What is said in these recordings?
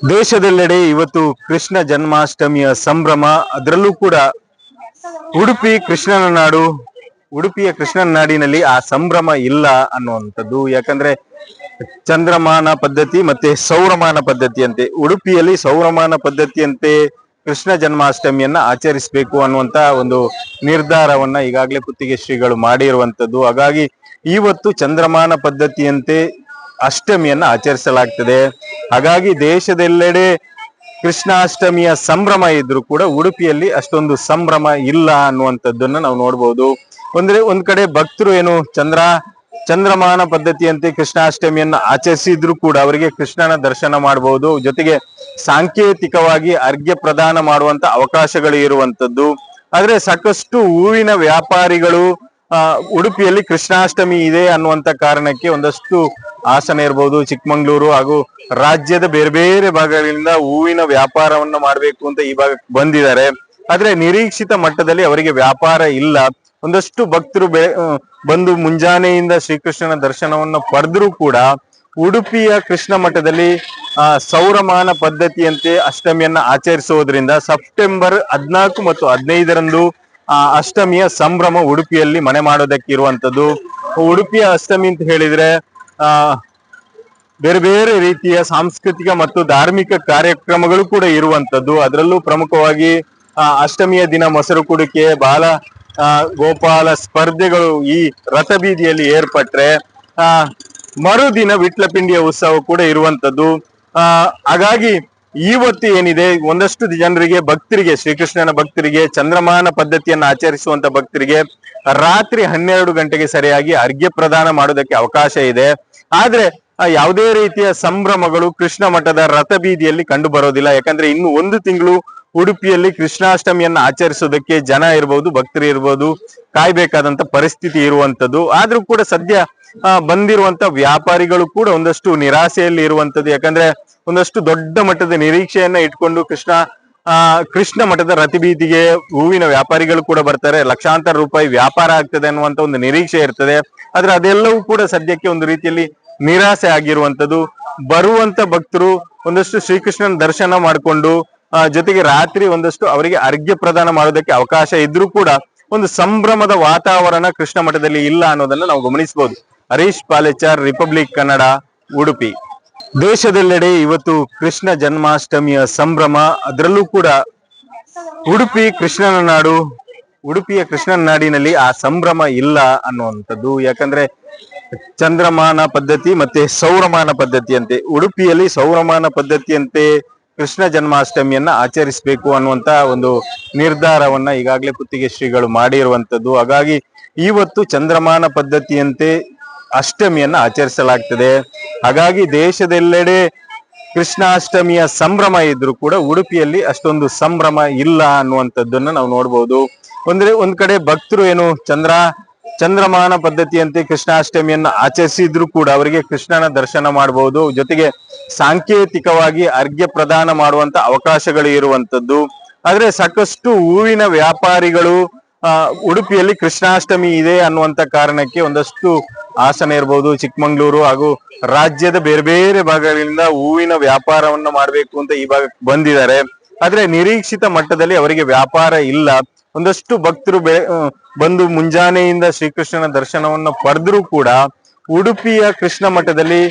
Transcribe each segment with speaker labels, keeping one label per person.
Speaker 1: ದೇಶದೆಲ್ಲೆಡೆ ಇವತ್ತು ಕೃಷ್ಣ ಜನ್ಮಾಷ್ಟಮಿಯ ಸಂಭ್ರಮ. ಅದರಲ್ಲೂ ಕೂಡ ಉಡುಪಿ ಕೃಷ್ಣನ ನಾಡು, ಉಡುಪಿಯ ಕೃಷ್ಣನ ನಾಡಿನಲ್ಲಿ ಆ ಸಂಭ್ರಮ ಇಲ್ಲ ಅನ್ನುವಂಥದ್ದು. ಯಾಕಂದ್ರೆ ಚಂದ್ರಮಾನ ಪದ್ಧತಿ ಮತ್ತೆ ಸೌರಮಾನ ಪದ್ಧತಿಯಂತೆ, ಉಡುಪಿಯಲ್ಲಿ ಸೌರಮಾನ ಪದ್ಧತಿಯಂತೆ ಕೃಷ್ಣ ಜನ್ಮಾಷ್ಟಮಿಯನ್ನ ಆಚರಿಸಬೇಕು ಅನ್ನುವಂತ ಒಂದು ನಿರ್ಧಾರವನ್ನ ಈಗಾಗಲೇ ಕುತ್ತಿಗೆ ಶ್ರೀಗಳು ಮಾಡಿರುವಂತದ್ದು. ಹಾಗಾಗಿ ಇವತ್ತು ಚಂದ್ರಮಾನ ಪದ್ಧತಿಯಂತೆ ಅಷ್ಟಮಿಯನ್ನ ಆಚರಿಸಲಾಗ್ತದೆ. ಹಾಗಾಗಿ ದೇಶದೆಲ್ಲೆಡೆ ಕೃಷ್ಣಾಷ್ಟಮಿಯ ಸಂಭ್ರಮ ಇದ್ರೂ ಕೂಡ ಉಡುಪಿಯಲ್ಲಿ ಅಷ್ಟೊಂದು ಸಂಭ್ರಮ ಇಲ್ಲ ಅನ್ನುವಂಥದ್ದನ್ನ ನಾವು ನೋಡ್ಬೋದು. ಒಂದ್ ಕಡೆ ಭಕ್ತರು ಏನು ಚಂದ್ರಮಾನ ಪದ್ಧತಿಯಂತೆ ಕೃಷ್ಣಾಷ್ಟಮಿಯನ್ನ ಆಚರಿಸಿದ್ರು ಕೂಡ ಅವರಿಗೆ ಕೃಷ್ಣನ ದರ್ಶನ ಮಾಡಬಹುದು. ಜೊತೆಗೆ ಸಾಂಕೇತಿಕವಾಗಿ ಅರ್ಘ್ಯ ಪ್ರದಾನ ಮಾಡುವಂತ ಅವಕಾಶಗಳು ಇರುವಂತದ್ದು. ಆದ್ರೆ ಸಾಕಷ್ಟು ಹೂವಿನ ವ್ಯಾಪಾರಿಗಳು ಉಡುಪಿಯಲ್ಲಿ ಕೃಷ್ಣಾಷ್ಟಮಿ ಇದೆ ಅನ್ನುವಂತ ಕಾರಣಕ್ಕೆ ಒಂದಷ್ಟು ಹಾಸನ ಇರಬಹುದು, ಚಿಕ್ಕಮಂಗ್ಳೂರು ಹಾಗೂ ರಾಜ್ಯದ ಬೇರೆ ಬೇರೆ ಭಾಗಗಳಿಂದ ಹೂವಿನ ವ್ಯಾಪಾರವನ್ನ ಮಾಡಬೇಕು ಅಂತ ಈ ಭಾಗಕ್ಕೆ ಬಂದಿದ್ದಾರೆ. ಆದ್ರೆ ನಿರೀಕ್ಷಿತ ಮಟ್ಟದಲ್ಲಿ ಅವರಿಗೆ ವ್ಯಾಪಾರ ಇಲ್ಲ. ಒಂದಷ್ಟು ಭಕ್ತರು ಬಂದು ಮುಂಜಾನೆಯಿಂದ ಶ್ರೀಕೃಷ್ಣನ ದರ್ಶನವನ್ನು ಪಡೆದ್ರೂ ಕೂಡ ಉಡುಪಿಯ ಕೃಷ್ಣ ಮಠದಲ್ಲಿ ಸೌರಮಾನ ಪದ್ಧತಿಯಂತೆ ಅಷ್ಟಮಿಯನ್ನ ಆಚರಿಸುವುದರಿಂದ ಸೆಪ್ಟೆಂಬರ್ 14 ಮತ್ತು 15ರಂದು ಅಷ್ಟಮಿಯ ಸಂಭ್ರಮ ಉಡುಪಿಯಲ್ಲಿ ಮನೆ ಮಾಡೋದಕ್ಕೆ ಇರುವಂತದ್ದು. ಉಡುಪಿಯ ಅಷ್ಟಮಿ ಅಂತ ಹೇಳಿದ್ರೆ ಬೇರೆ ಬೇರೆ ರೀತಿಯ ಸಾಂಸ್ಕೃತಿಕ ಮತ್ತು ಧಾರ್ಮಿಕ ಕಾರ್ಯಕ್ರಮಗಳು ಕೂಡ ಇರುವಂತದ್ದು. ಅದರಲ್ಲೂ ಪ್ರಮುಖವಾಗಿ ಅಷ್ಟಮಿಯ ದಿನ ಮೊಸರು ಕುಡಿಕೆ, ಬಾಲ ಗೋಪಾಲ ಸ್ಪರ್ಧೆಗಳು ಈ ರಥಬೀದಿಯಲ್ಲಿ ಏರ್ಪಟ್ರೆ ಮರುದಿನ ವಿಟ್ಲಪಿಂಡಿಯ ಉತ್ಸವ ಕೂಡ ಇರುವಂತದ್ದು. ಹಾಗಾಗಿ ಇವತ್ತು ಏನಿದೆ, ಒಂದಷ್ಟು ಜನರಿಗೆ ಭಕ್ತರಿಗೆ, ಶ್ರೀಕೃಷ್ಣನ ಭಕ್ತರಿಗೆ, ಚಂದ್ರಮಾನ ಪದ್ಧತಿಯನ್ನು ಆಚರಿಸುವಂತ ಭಕ್ತರಿಗೆ ರಾತ್ರಿ 12 ಗಂಟೆಗೆ ಸರಿಯಾಗಿ ಅರ್ಘ್ಯ ಪ್ರದಾನ ಮಾಡೋದಕ್ಕೆ ಅವಕಾಶ ಇದೆ. ಆದ್ರೆ ಯಾವುದೇ ರೀತಿಯ ಸಂಭ್ರಮಗಳು ಕೃಷ್ಣ ಮಠದ ರಥಬೀದಿಯಲ್ಲಿ ಕಂಡು ಬರೋದಿಲ್ಲ. ಯಾಕಂದ್ರೆ ಇನ್ನು 1 ತಿಂಗಳು ಉಡುಪಿಯಲ್ಲಿ ಕೃಷ್ಣಾಷ್ಟಮಿಯನ್ನ ಆಚರಿಸೋದಕ್ಕೆ ಜನ ಇರ್ಬೋದು, ಭಕ್ತರು ಇರ್ಬೋದು, ಕಾಯ್ಬೇಕಾದಂತ ಪರಿಸ್ಥಿತಿ ಇರುವಂತದ್ದು. ಆದ್ರೂ ಕೂಡ ಸದ್ಯ ಬಂದಿರುವಂತ ವ್ಯಾಪಾರಿಗಳು ಕೂಡ ಒಂದಷ್ಟು ನಿರಾಸೆಯಲ್ಲಿ ಇರುವಂತದ್ದು. ಯಾಕಂದ್ರೆ ಒಂದಷ್ಟು ದೊಡ್ಡ ಮಟ್ಟದ ನಿರೀಕ್ಷೆಯನ್ನ ಇಟ್ಕೊಂಡು ಕೃಷ್ಣ ಮಠದ ರಥಬೀದಿಗೆ ಹೂವಿನ ವ್ಯಾಪಾರಿಗಳು ಕೂಡ ಬರ್ತಾರೆ, ಲಕ್ಷಾಂತರ ರೂಪಾಯಿ ವ್ಯಾಪಾರ ಆಗ್ತದೆ ಅನ್ನುವಂತ ಒಂದು ನಿರೀಕ್ಷೆ ಇರ್ತದೆ. ಆದ್ರೆ ಅದೆಲ್ಲವೂ ಕೂಡ ಸದ್ಯಕ್ಕೆ ಒಂದು ರೀತಿಯಲ್ಲಿ ನಿರಾಸೆ ಆಗಿರುವಂತದ್ದು. ಬರುವಂತ ಭಕ್ತರು ಒಂದಷ್ಟು ಶ್ರೀಕೃಷ್ಣನ ದರ್ಶನ ಮಾಡಿಕೊಂಡು ಜೊತೆಗೆ ರಾತ್ರಿ ಒಂದಷ್ಟು ಅವರಿಗೆ ಅರ್ಘ್ಯ ಪ್ರದಾನ ಮಾಡೋದಕ್ಕೆ ಅವಕಾಶ ಇದ್ರೂ ಕೂಡ ಒಂದು ಸಂಭ್ರಮದ ವಾತಾವರಣ ಕೃಷ್ಣ ಮಠದಲ್ಲಿ ಇಲ್ಲ ಅನ್ನೋದನ್ನ ನಾವು ಗಮನಿಸಬಹುದು. ಹರೀಶ್ ಪಾಲೆಚಾರ್, ರಿಪಬ್ಲಿಕ್ ಕನ್ನಡ, ಉಡುಪಿ. ದೇಶದೆಲ್ಲೆಡೆ ಇವತ್ತು ಕೃಷ್ಣ ಜನ್ಮಾಷ್ಟಮಿಯ ಸಂಭ್ರಮ. ಅದರಲ್ಲೂ ಕೂಡ ಉಡುಪಿ ಕೃಷ್ಣನ ನಾಡು, ಉಡುಪಿಯ ಕೃಷ್ಣನ ನಾಡಿನಲ್ಲಿ ಆ ಸಂಭ್ರಮ ಇಲ್ಲ ಅನ್ನುವಂಥದ್ದು. ಯಾಕಂದ್ರೆ ಚಂದ್ರಮಾನ ಪದ್ಧತಿ ಮತ್ತೆ ಸೌರಮಾನ ಪದ್ಧತಿಯಂತೆ, ಉಡುಪಿಯಲ್ಲಿ ಸೌರಮಾನ ಪದ್ಧತಿಯಂತೆ ಕೃಷ್ಣ ಜನ್ಮಾಷ್ಟಮಿಯನ್ನ ಆಚರಿಸಬೇಕು ಅನ್ನುವಂತ ಒಂದು ನಿರ್ಧಾರವನ್ನ ಈಗಾಗಲೇ ಕುತ್ತಿಗೆ ಶ್ರೀಗಳು ಮಾಡಿರುವಂತದ್ದು. ಹಾಗಾಗಿ ಇವತ್ತು ಚಂದ್ರಮಾನ ಪದ್ಧತಿಯಂತೆ ಅಷ್ಟಮಿಯನ್ನ ಆಚರಿಸಲಾಗ್ತದೆ. ಹಾಗಾಗಿ ದೇಶದೆಲ್ಲೆಡೆ ಕೃಷ್ಣಾಷ್ಟಮಿಯ ಸಂಭ್ರಮ ಇದ್ರೂ ಕೂಡ ಉಡುಪಿಯಲ್ಲಿ ಅಷ್ಟೊಂದು ಸಂಭ್ರಮ ಇಲ್ಲ ಅನ್ನುವಂಥದ್ದನ್ನ ನಾವು ನೋಡ್ಬೋದು. ಒಂದ್ ಕಡೆ ಭಕ್ತರು ಏನು ಚಂದ್ರಮಾನ ಪದ್ಧತಿಯಂತೆ ಕೃಷ್ಣಾಷ್ಟಮಿಯನ್ನ ಆಚರಿಸಿದ್ರು ಕೂಡ ಅವರಿಗೆ ಕೃಷ್ಣನ ದರ್ಶನ ಮಾಡಬಹುದು. ಜೊತೆಗೆ ಸಾಂಕೇತಿಕವಾಗಿ ಅರ್ಘ್ಯ ಪ್ರದಾನ ಮಾಡುವಂತ ಅವಕಾಶಗಳು ಇರುವಂತದ್ದು. ಆದ್ರೆ ಸಾಕಷ್ಟು ಹೂವಿನ ವ್ಯಾಪಾರಿಗಳು ಉಡುಪಿಯಲ್ಲಿ ಕೃಷ್ಣಾಷ್ಟಮಿ ಇದೆ ಅನ್ನುವಂತ ಕಾರಣಕ್ಕೆ ಒಂದಷ್ಟು ಹಾಸನ ಇರಬಹುದು, ಚಿಕ್ಕಮಂಗ್ಳೂರು ಹಾಗೂ ರಾಜ್ಯದ ಬೇರೆ ಬೇರೆ ಭಾಗಗಳಿಂದ ಹೂವಿನ ವ್ಯಾಪಾರವನ್ನ ಮಾಡಬೇಕು ಅಂತ ಈ ಭಾಗಕ್ಕೆ ಬಂದಿದ್ದಾರೆ. ಆದ್ರೆ ನಿರೀಕ್ಷಿತ ಮಟ್ಟದಲ್ಲಿ ಅವರಿಗೆ ವ್ಯಾಪಾರ ಇಲ್ಲ. ಒಂದಷ್ಟು ಭಕ್ತರು ಬಂದು ಮುಂಜಾನೆಯಿಂದ ಶ್ರೀಕೃಷ್ಣನ ದರ್ಶನವನ್ನು ಪಡೆದ್ರೂ ಕೂಡ ಉಡುಪಿಯ ಕೃಷ್ಣ ಮಠದಲ್ಲಿ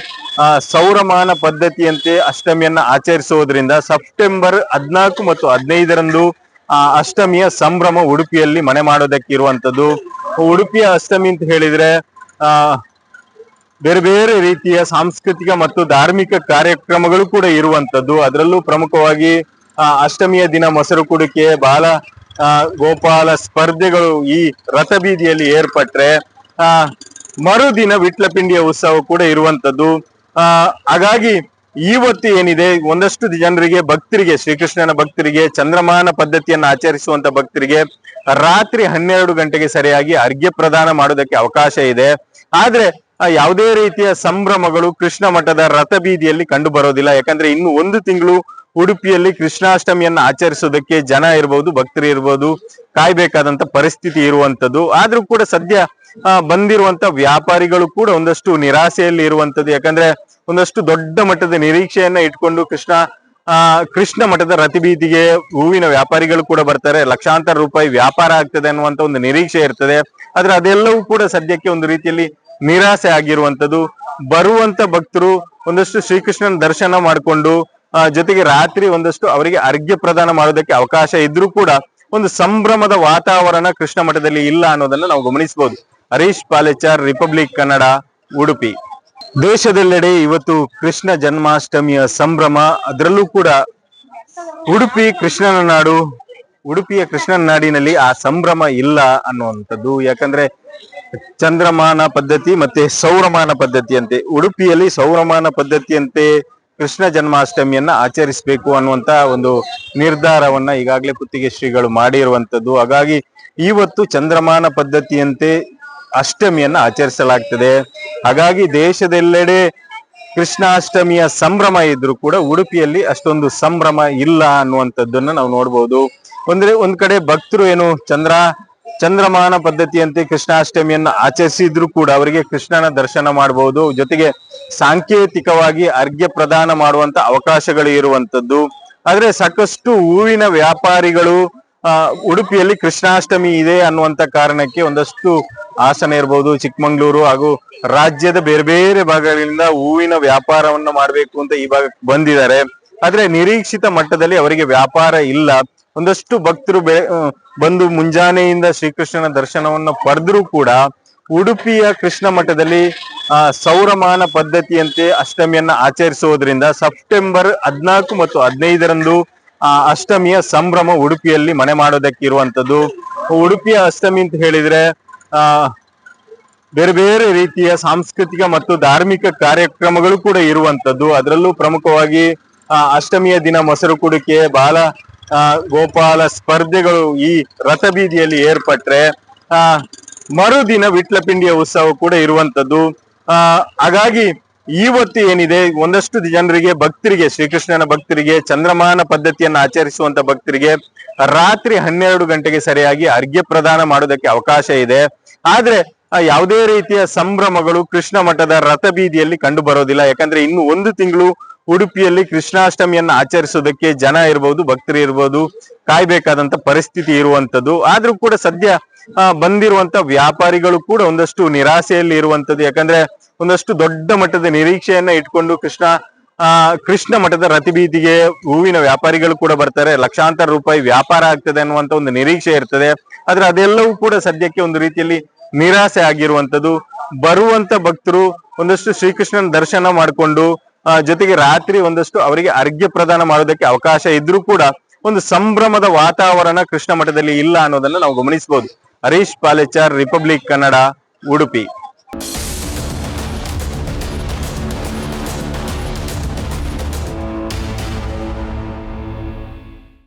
Speaker 1: ಸೌರಮಾನ ಪದ್ಧತಿಯಂತೆ ಅಷ್ಟಮಿಯನ್ನ ಆಚರಿಸುವುದರಿಂದ ಸೆಪ್ಟೆಂಬರ್ 14 ಮತ್ತು 15ರಂದು ಅಷ್ಟಮಿಯ ಸಂಭ್ರಮ ಉಡುಪಿಯಲ್ಲಿ ಮನೆ ಮಾಡೋದಕ್ಕೆ ಇರುವಂತದ್ದು. ಉಡುಪಿಯ ಅಷ್ಟಮಿ ಅಂತ ಹೇಳಿದ್ರೆ ಬೇರೆ ಬೇರೆ ರೀತಿಯ ಸಾಂಸ್ಕೃತಿಕ ಮತ್ತು ಧಾರ್ಮಿಕ ಕಾರ್ಯಕ್ರಮಗಳು ಕೂಡ ಇರುವಂತದ್ದು. ಅದರಲ್ಲೂ ಪ್ರಮುಖವಾಗಿ ಅಷ್ಟಮಿಯ ದಿನ ಮೊಸರು ಕುಡಿಕೆ, ಬಾಲ ಗೋಪಾಲ ಸ್ಪರ್ಧೆಗಳು ಈ ರಥಬೀದಿಯಲ್ಲಿ ಏರ್ಪಟ್ರೆ ಮರುದಿನ ವಿಟ್ಲಪಿಂಡಿಯ ಉತ್ಸವ ಕೂಡ ಇರುವಂತದ್ದು. ಹಾಗಾಗಿ ಇವತ್ತು ಏನಿದೆ, ಒಂದಷ್ಟು ಜನರಿಗೆ ಭಕ್ತರಿಗೆ, ಶ್ರೀಕೃಷ್ಣನ ಭಕ್ತರಿಗೆ, ಚಂದ್ರಮಾನ ಪದ್ಧತಿಯನ್ನು ಆಚರಿಸುವಂತ ಭಕ್ತರಿಗೆ ರಾತ್ರಿ 12 ಗಂಟೆಗೆ ಸರಿಯಾಗಿ ಅರ್ಘ್ಯ ಪ್ರದಾನ ಮಾಡೋದಕ್ಕೆ ಅವಕಾಶ ಇದೆ. ಆದ್ರೆ ಯಾವುದೇ ರೀತಿಯ ಸಂಭ್ರಮಗಳು ಕೃಷ್ಣ ಮಠದ ರಥಬೀದಿಯಲ್ಲಿ ಕಂಡು ಬರೋದಿಲ್ಲ. ಯಾಕಂದ್ರೆ ಇನ್ನು 1 ತಿಂಗಳು ಉಡುಪಿಯಲ್ಲಿ ಕೃಷ್ಣಾಷ್ಟಮಿಯನ್ನ ಆಚರಿಸೋದಕ್ಕೆ ಜನ ಇರ್ಬೋದು, ಭಕ್ತರು ಇರ್ಬೋದು, ಕಾಯ್ಬೇಕಾದಂತ ಪರಿಸ್ಥಿತಿ ಇರುವಂತದ್ದು. ಆದ್ರೂ ಕೂಡ ಸದ್ಯ ಬಂದಿರುವಂತ ವ್ಯಾಪಾರಿಗಳು ಕೂಡ ಒಂದಷ್ಟು ನಿರಾಸೆಯಲ್ಲಿ ಇರುವಂತದ್ದು. ಯಾಕಂದ್ರೆ ಒಂದಷ್ಟು ದೊಡ್ಡ ಮಟ್ಟದ ನಿರೀಕ್ಷೆಯನ್ನ ಇಟ್ಕೊಂಡು ಕೃಷ್ಣ ಮಠದ ರತಿಬೀದಿಗೆ ಹೂವಿನ ವ್ಯಾಪಾರಿಗಳು ಕೂಡ ಬರ್ತಾರೆ, ಲಕ್ಷಾಂತರ ರೂಪಾಯಿ ವ್ಯಾಪಾರ ಆಗ್ತದೆ ಅನ್ನುವಂತ ಒಂದು ನಿರೀಕ್ಷೆ ಇರ್ತದೆ. ಆದ್ರೆ ಅದೆಲ್ಲವೂ ಕೂಡ ಸದ್ಯಕ್ಕೆ ಒಂದು ರೀತಿಯಲ್ಲಿ ನಿರಾಸೆ ಆಗಿರುವಂತದ್ದು. ಬರುವಂತ ಭಕ್ತರು ಒಂದಷ್ಟು ಶ್ರೀಕೃಷ್ಣನ ದರ್ಶನ ಮಾಡಿಕೊಂಡು ಜೊತೆಗೆ ರಾತ್ರಿ ಒಂದಷ್ಟು ಅವರಿಗೆ ಅರ್ಘ್ಯ ಪ್ರದಾನ ಮಾಡೋದಕ್ಕೆ ಅವಕಾಶ ಇದ್ರೂ ಕೂಡ ಒಂದು ಸಂಭ್ರಮದ ವಾತಾವರಣ ಕೃಷ್ಣ ಮಠದಲ್ಲಿ ಇಲ್ಲ ಅನ್ನೋದನ್ನ ನಾವು ಗಮನಿಸಬಹುದು. ಹರೀಶ್ ಪಾಲೆಚಾರ್, ರಿಪಬ್ಲಿಕ್ ಕನ್ನಡ, ಉಡುಪಿ. ದೇಶದೆಲ್ಲೆಡೆ ಇವತ್ತು ಕೃಷ್ಣ ಜನ್ಮಾಷ್ಟಮಿಯ ಸಂಭ್ರಮ. ಅದರಲ್ಲೂ ಕೂಡ ಉಡುಪಿ ಕೃಷ್ಣನ ನಾಡು, ಉಡುಪಿಯ ಕೃಷ್ಣನ ನಾಡಿನಲ್ಲಿ ಆ ಸಂಭ್ರಮ ಇಲ್ಲ ಅನ್ನುವಂಥದ್ದು. ಯಾಕಂದ್ರೆ ಚಂದ್ರಮಾನ ಪದ್ಧತಿ ಮತ್ತೆ ಸೌರಮಾನ ಪದ್ಧತಿಯಂತೆ, ಉಡುಪಿಯಲ್ಲಿ ಸೌರಮಾನ ಪದ್ಧತಿಯಂತೆ ಕೃಷ್ಣ ಜನ್ಮಾಷ್ಟಮಿಯನ್ನ ಆಚರಿಸಬೇಕು ಅನ್ನುವಂತ ಒಂದು ನಿರ್ಧಾರವನ್ನ ಈಗಾಗಲೇ ಕುತ್ತಿಗೆ ಶ್ರೀಗಳು ಮಾಡಿರುವಂತದ್ದು. ಹಾಗಾಗಿ ಇವತ್ತು ಚಂದ್ರಮಾನ ಪದ್ಧತಿಯಂತೆ ಅಷ್ಟಮಿಯನ್ನ ಆಚರಿಸಲಾಗ್ತದೆ. ಹಾಗಾಗಿ ದೇಶದೆಲ್ಲೆಡೆ ಕೃಷ್ಣಾಷ್ಟಮಿಯ ಸಂಭ್ರಮ ಇದ್ರೂ ಕೂಡ ಉಡುಪಿಯಲ್ಲಿ ಅಷ್ಟೊಂದು ಸಂಭ್ರಮ ಇಲ್ಲ ಅನ್ನುವಂಥದ್ದನ್ನ ನಾವು ನೋಡ್ಬೋದು. ಒಂದ್ ಕಡೆ ಭಕ್ತರು ಏನು ಚಂದ್ರಮಾನ ಪದ್ಧತಿಯಂತೆ ಕೃಷ್ಣಾಷ್ಟಮಿಯನ್ನ ಆಚರಿಸಿದ್ರು ಕೂಡ ಅವರಿಗೆ ಕೃಷ್ಣನ ದರ್ಶನ ಮಾಡಬಹುದು, ಜೊತೆಗೆ ಸಾಂಕೇತಿಕವಾಗಿ ಅರ್ಘ್ಯ ಪ್ರದಾನ ಮಾಡುವಂತ ಅವಕಾಶಗಳು ಇರುವಂತದ್ದು. ಆದ್ರೆ ಸಾಕಷ್ಟು ಹೂವಿನ ವ್ಯಾಪಾರಿಗಳು ಉಡುಪಿಯಲ್ಲಿ ಕೃಷ್ಣಾಷ್ಟಮಿ ಇದೆ ಅನ್ನುವಂತ ಕಾರಣಕ್ಕೆ ಒಂದಷ್ಟು ಹಾಸನ ಇರಬಹುದು, ಚಿಕ್ಕಮಂಗ್ಳೂರು ಹಾಗೂ ರಾಜ್ಯದ ಬೇರೆ ಬೇರೆ ಭಾಗಗಳಿಂದ ಹೂವಿನ ವ್ಯಾಪಾರವನ್ನ ಮಾಡಬೇಕು ಅಂತ ಈ ಭಾಗಕ್ಕೆ ಬಂದಿದ್ದಾರೆ. ಆದ್ರೆ ನಿರೀಕ್ಷಿತ ಮಟ್ಟದಲ್ಲಿ ಅವರಿಗೆ ವ್ಯಾಪಾರ ಇಲ್ಲ. ಒಂದಷ್ಟು ಭಕ್ತರು ಬಂದು ಮುಂಜಾನೆಯಿಂದ ಶ್ರೀಕೃಷ್ಣನ ದರ್ಶನವನ್ನ ಪಡೆದ್ರೂ ಕೂಡ ಉಡುಪಿಯ ಕೃಷ್ಣ ಮಠದಲ್ಲಿ ಸೌರಮಾನ ಪದ್ಧತಿಯಂತೆ ಅಷ್ಟಮಿಯನ್ನ ಆಚರಿಸುವುದರಿಂದ ಸೆಪ್ಟೆಂಬರ್ 14 ಮತ್ತು 15ರಂದು ಅಷ್ಟಮಿಯ ಸಂಭ್ರಮ ಉಡುಪಿಯಲ್ಲಿ ಮನೆ ಮಾಡೋದಕ್ಕೆ ಇರುವಂತದ್ದು. ಉಡುಪಿಯ ಅಷ್ಟಮಿ ಅಂತ ಹೇಳಿದ್ರೆ ಬೇರೆ ಬೇರೆ ರೀತಿಯ ಸಾಂಸ್ಕೃತಿಕ ಮತ್ತು ಧಾರ್ಮಿಕ ಕಾರ್ಯಕ್ರಮಗಳು ಕೂಡ ಇರುವಂತದ್ದು. ಅದರಲ್ಲೂ ಪ್ರಮುಖವಾಗಿ ಅಷ್ಟಮಿಯ ದಿನ ಮೊಸರು ಕುಡಿಕೆ, ಬಾಲ ಗೋಪಾಲ ಸ್ಪರ್ಧೆಗಳು ಈ ರಥಬೀದಿಯಲ್ಲಿ ಏರ್ಪಟ್ರೆ ಮರುದಿನ ವಿಟ್ಲಪಿಂಡಿಯ ಉತ್ಸವ ಕೂಡ ಇರುವಂತದ್ದು. ಹಾಗಾಗಿ ಇವತ್ತು ಏನಿದೆ, ಒಂದಷ್ಟು ಜನರಿಗೆ ಭಕ್ತರಿಗೆ, ಶ್ರೀಕೃಷ್ಣನ ಭಕ್ತರಿಗೆ, ಚಂದ್ರಮಾನ ಪದ್ಧತಿಯನ್ನು ಆಚರಿಸುವಂತ ಭಕ್ತರಿಗೆ ರಾತ್ರಿ 12 ಗಂಟೆಗೆ ಸರಿಯಾಗಿ ಅರ್ಘ್ಯ ಪ್ರದಾನ ಮಾಡೋದಕ್ಕೆ ಅವಕಾಶ ಇದೆ. ಆದ್ರೆ ಯಾವುದೇ ರೀತಿಯ ಸಂಭ್ರಮಗಳು ಕೃಷ್ಣ ಮಠದ ರಥಬೀದಿಯಲ್ಲಿ ಕಂಡು ಬರೋದಿಲ್ಲ. ಯಾಕಂದ್ರೆ ಇನ್ನು 1 ತಿಂಗಳು ಉಡುಪಿಯಲ್ಲಿ ಕೃಷ್ಣಾಷ್ಟಮಿಯನ್ನ ಆಚರಿಸೋದಕ್ಕೆ ಜನ ಇರ್ಬೋದು, ಭಕ್ತರು ಇರ್ಬೋದು, ಕಾಯ್ಬೇಕಾದಂತ ಪರಿಸ್ಥಿತಿ ಇರುವಂತದ್ದು. ಆದ್ರೂ ಕೂಡ ಸದ್ಯ ಬಂದಿರುವಂತ ವ್ಯಾಪಾರಿಗಳು ಕೂಡ ಒಂದಷ್ಟು ನಿರಾಸೆಯಲ್ಲಿ ಇರುವಂತದ್ದು. ಯಾಕಂದ್ರೆ ಒಂದಷ್ಟು ದೊಡ್ಡ ಮಟ್ಟದ ನಿರೀಕ್ಷೆಯನ್ನ ಇಟ್ಕೊಂಡು ಕೃಷ್ಣ ಮಠದ ರತಿಬೀದಿಗೆ ಹೂವಿನ ವ್ಯಾಪಾರಿಗಳು ಕೂಡ ಬರ್ತಾರೆ, ಲಕ್ಷಾಂತರ ರೂಪಾಯಿ ವ್ಯಾಪಾರ ಆಗ್ತದೆ ಅನ್ನುವಂತ ಒಂದು ನಿರೀಕ್ಷೆ ಇರ್ತದೆ. ಆದ್ರೆ ಅದೆಲ್ಲವೂ ಕೂಡ ಸದ್ಯಕ್ಕೆ ಒಂದು ರೀತಿಯಲ್ಲಿ ನಿರಾಸೆ ಆಗಿರುವಂತದ್ದು. ಬರುವಂತ ಭಕ್ತರು ಒಂದಷ್ಟು ಶ್ರೀಕೃಷ್ಣನ ದರ್ಶನ ಮಾಡಿಕೊಂಡು ಜೊತೆಗೆ ರಾತ್ರಿ ಒಂದಷ್ಟು ಅವರಿಗೆ ಅರ್ಘ್ಯ ಪ್ರದಾನ ಮಾಡೋದಕ್ಕೆ ಅವಕಾಶ ಇದ್ರೂ ಕೂಡ ಒಂದು ಸಂಭ್ರಮದ ವಾತಾವರಣ ಕೃಷ್ಣ ಮಠದಲ್ಲಿ ಇಲ್ಲ ಅನ್ನೋದನ್ನ ನಾವು ಗಮನಿಸಬಹುದು. ಹರೀಶ್ ಪಾಲೆಚಾರ್, ರಿಪಬ್ಲಿಕ್ ಕನ್ನಡ, ಉಡುಪಿ.